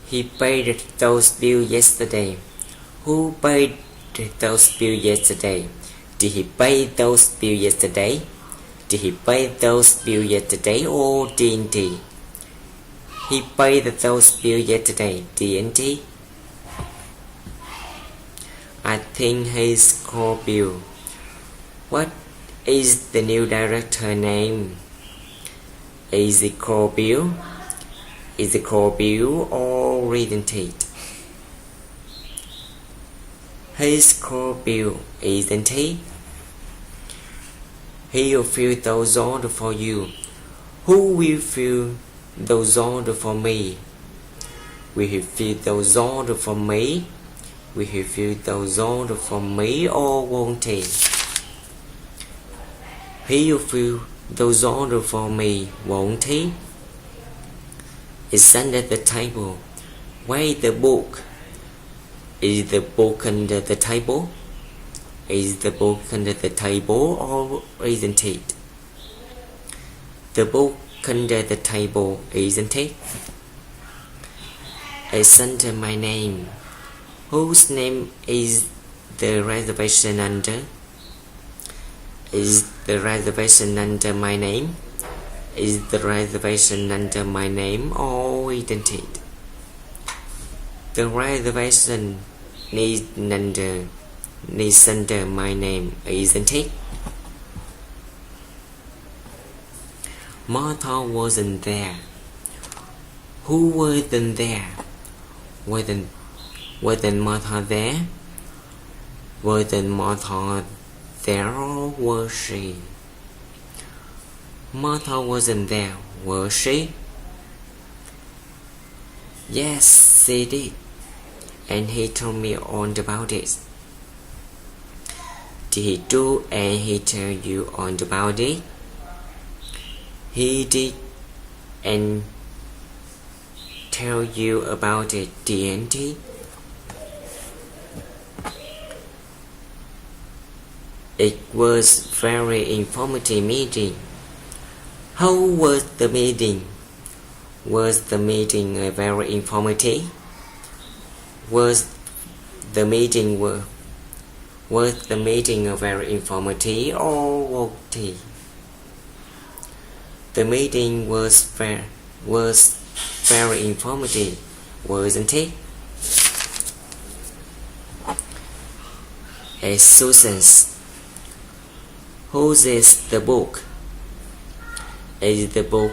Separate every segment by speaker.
Speaker 1: He paid those bills yesterday. Who paid those bills yesterday? Did he pay those bills yesterday? Did he pay those bills yesterday or didn't he? He paid those bills yesterday, didn't he? I think he's called Bill. What is the new director name? Is it called Bill? Is it called Bill or isn't it? He's called Bill, isn't he? He'll fill those orders for you. Who will fill those orders for me? Will he fill those orders for me? Will he fill those orders for me or won't he? He'll fill those orders for me, won't he? It's under the table. Where is the book? Is the book under the table? Is the book under the table or isn't it? The book under the table, isn't it? It's under my name. Whose name is the reservation under? Is the reservation under my name? Is the reservation under my name or isn't it? The reservation needs under my name, isn't it? Martha wasn't there. Who wasn't there? Wasn't Martha there? Wasn't Martha there or was she? Martha wasn't there, was she? Yes, she did. And he told me all about it. Did he do and he tell you all about it? He did and tell you about it, didn't he? It was very informative meeting. How was the meeting? Was the meeting very informative? Was the meeting very informative or wasn't it? The meeting was very informative, wasn't it? It's Susan's. Whose is the book? Is the book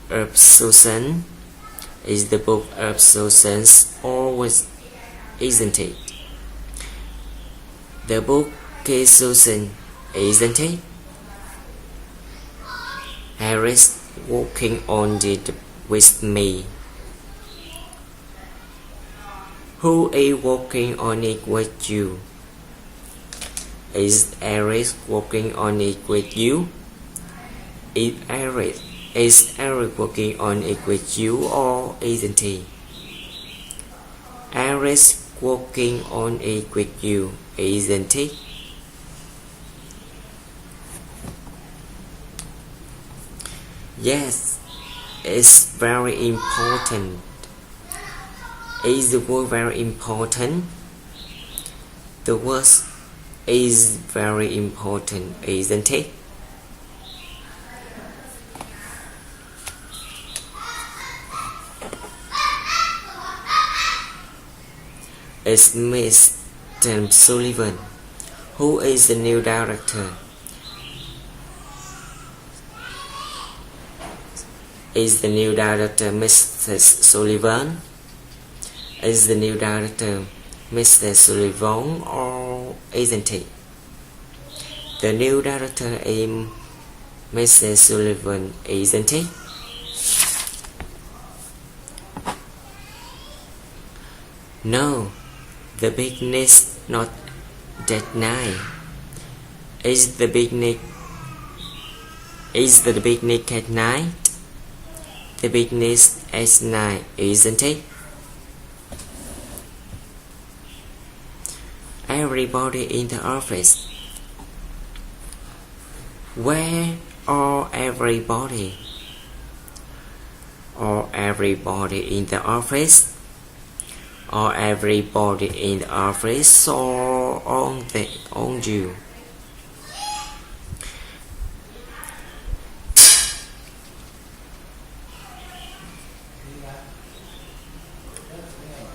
Speaker 1: of Susan? Is the book of Susan's or isn't it? The book is Susan, isn't it? Harris working on it with me. Who is working on it with you? Is Eric working on it with you? Is Eric working on it with you or isn't he? Eric's working on it with you, isn't he? Yes, it's very important. Is the word very important? The word is very important, isn't it? It's Mr. Sullivan. Who is the new director? Is the new director Mrs. Sullivan? Is the new director Mr. Sullivan or isn't it? The new director is Mrs. Sullivan, isn't it? No, the picnic's not that night. Is the picnic at night? The picnic's at night, isn't it? Everybody in the office. Where are everybody? Or everybody in the office? or everybody in the office or on you.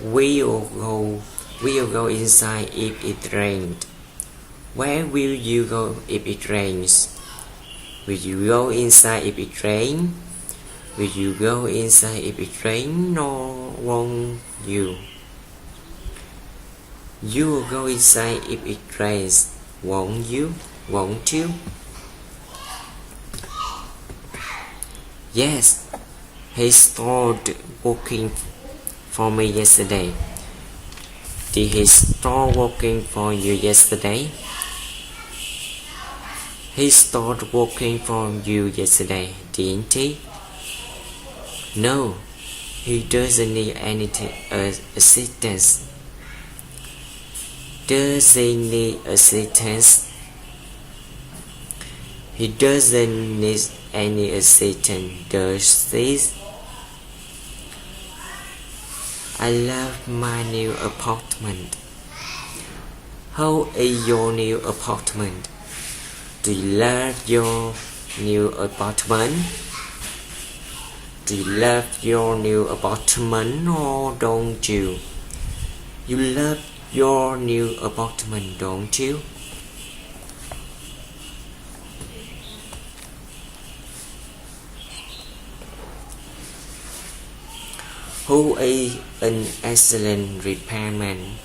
Speaker 1: We'll go inside if it rains. Where will you go if it rains? Will you go inside if it rains? Will you go inside if it rains, or won't you? You will go inside if it rains, won't you? Won't you? Yes, he started working for me yesterday. Did he start working for you yesterday? He started working for you yesterday, didn't he? No, he doesn't need any assistance. Does he need assistance? He doesn't need any assistance, does he? I love my new apartment. How is your new apartment? Do you love your new apartment? Do you love your new apartment or don't you? You love your new apartment, don't you? Who is an excellent repairman?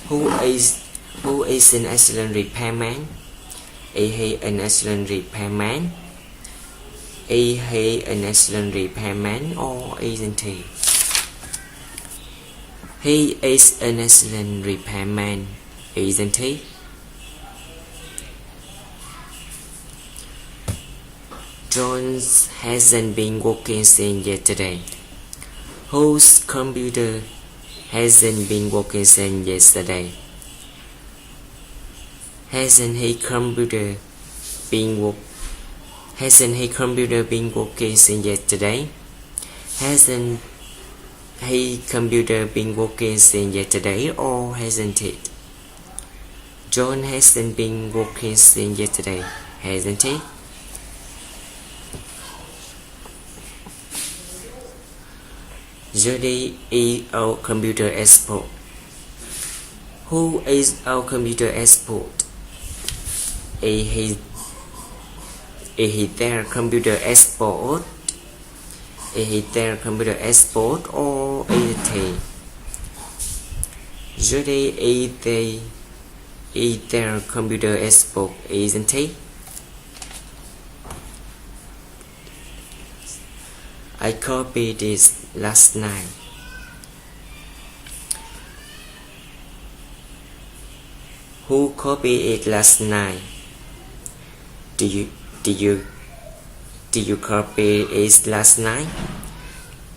Speaker 1: Who is an excellent repairman? Is he an excellent repairman? Is he an excellent repairman or isn't he? He is an excellent repairman, isn't he? John hasn't been working since yesterday. Whose computer hasn't been working since yesterday? Hasn't his computer been working since yesterday? Hasn't his computer been working since yesterday or hasn't it? John hasn't been working since yesterday, hasn't he? Jody is our computer expert. Who is our computer expert? Is he their computer expert? Is he their computer expert or is he? Jody is their computer expert, isn't he? I copied this last night. Who copied it last night? Did you copy it last night?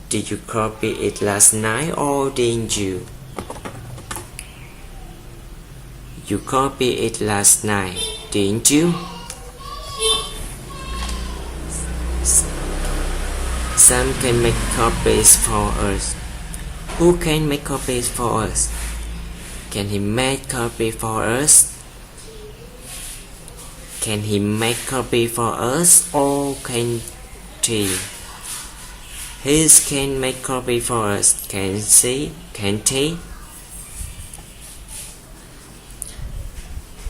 Speaker 1: Did you copy it last night or didn't you? You copied it last night, didn't you? Sam can make copies for us. Who can make copies for us? Can he make copy for us? Can he make copy for us or can't he? He can make copy for us, can't he?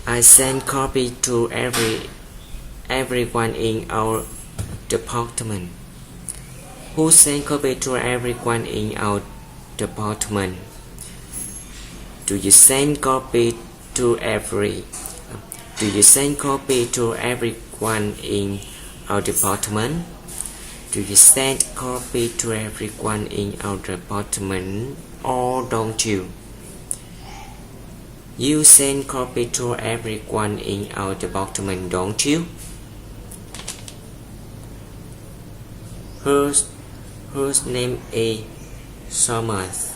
Speaker 1: I send copy to everyone in our department. Who send copy to everyone in our department? Do you send copy to everyone in our department? Do you send copy to everyone in our department or don't you? You send copy to everyone in our department, don't you? Her name is Summers.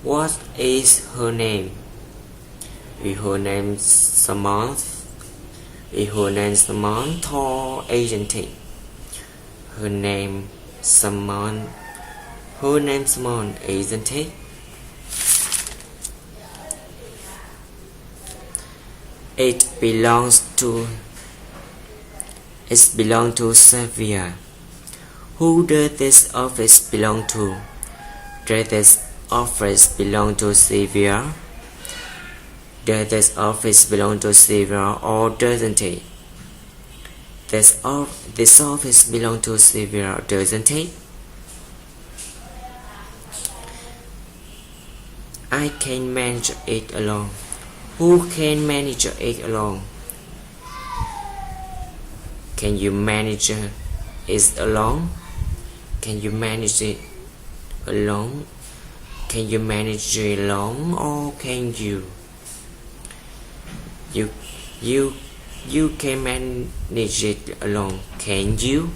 Speaker 1: What is her name? Is her name Samantha? Is her name Samantha or isn't it? Her name Samantha. Whole name small, isn't it? It belongs to Xavier. Who does this office belong to? Does this office belong to Xavier? Does this office belong to Xavier or doesn't it? This office belongs to Xavier, doesn't it? I can manage it alone. Who can manage it alone? Can you manage it alone? Can you manage it alone? Can you manage it alone or can you? You can manage it alone, can you?